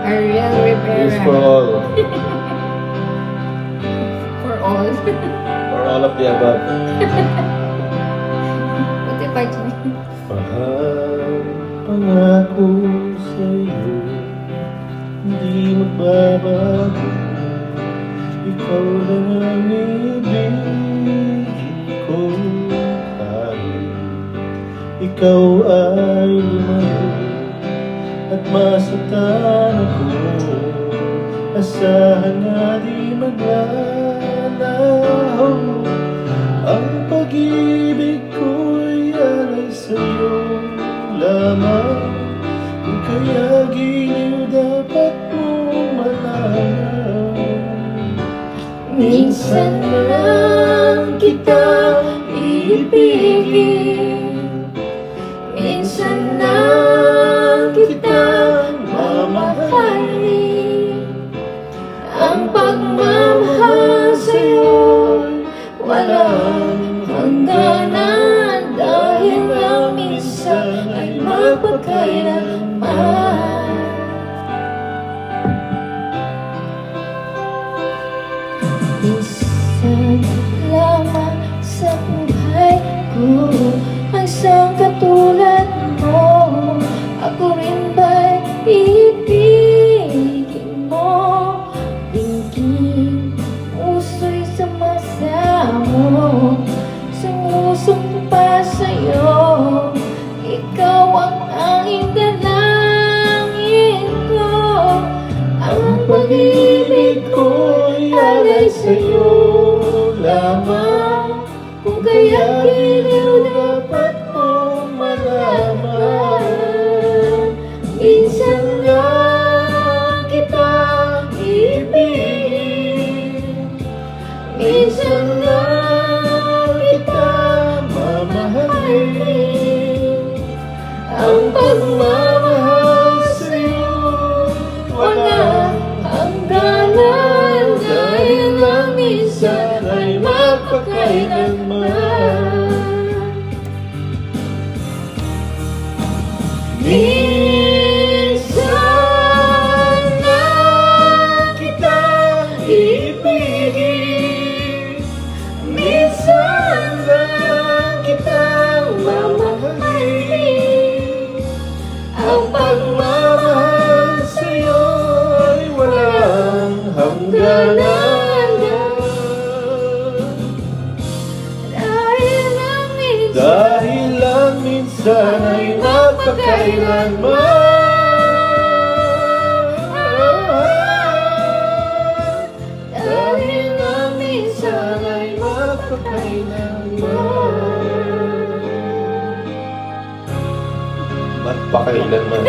Ariel Rivera. Is for all. For all. For all of the above. Buti pa dyan. Mahal, pangako sa'yo, hindi magbabago. Ikaw lang ang ibig ko kahit ikaw ay lumayo at masaktan ako. Asahan na di maglalaho. Ang pag-ibig ko'y alay sa'yo lamang. Kung kaya giliw dapat mong malaman. Minsan lang kita iibigin, minsan lang kita mamahalin. Ang pagmamahal sa'yo'y walang hangganan, dahil lang minsan ay magpakailanman. Minsan lamang sa buhay ko ang isang katulad mo. Ako rin ba'y iibigin mo? Dinggin uso'y sumasamo, sumusunod pa sa'yo. Ikaw ang anging dalangin ko. Ang pag-ibig ko'y alay sa'yo lamang. Kung kaya giliw dapat mong malaman. Minsan lang kitang ibigin, minsan lang kitang mamahalin. Ang pagmamahal sa'yo walang hangganan, dahil lang minsan ay magpakailanman. Minsan lang kita ibigin, minsan lang kitang mamahalin. Ang pagmamahal sa'yo'y walang hangganan, dahil lang minsan ay magpakailanman. Dahil lang minsan ay magpakailanman. Magpakailanman.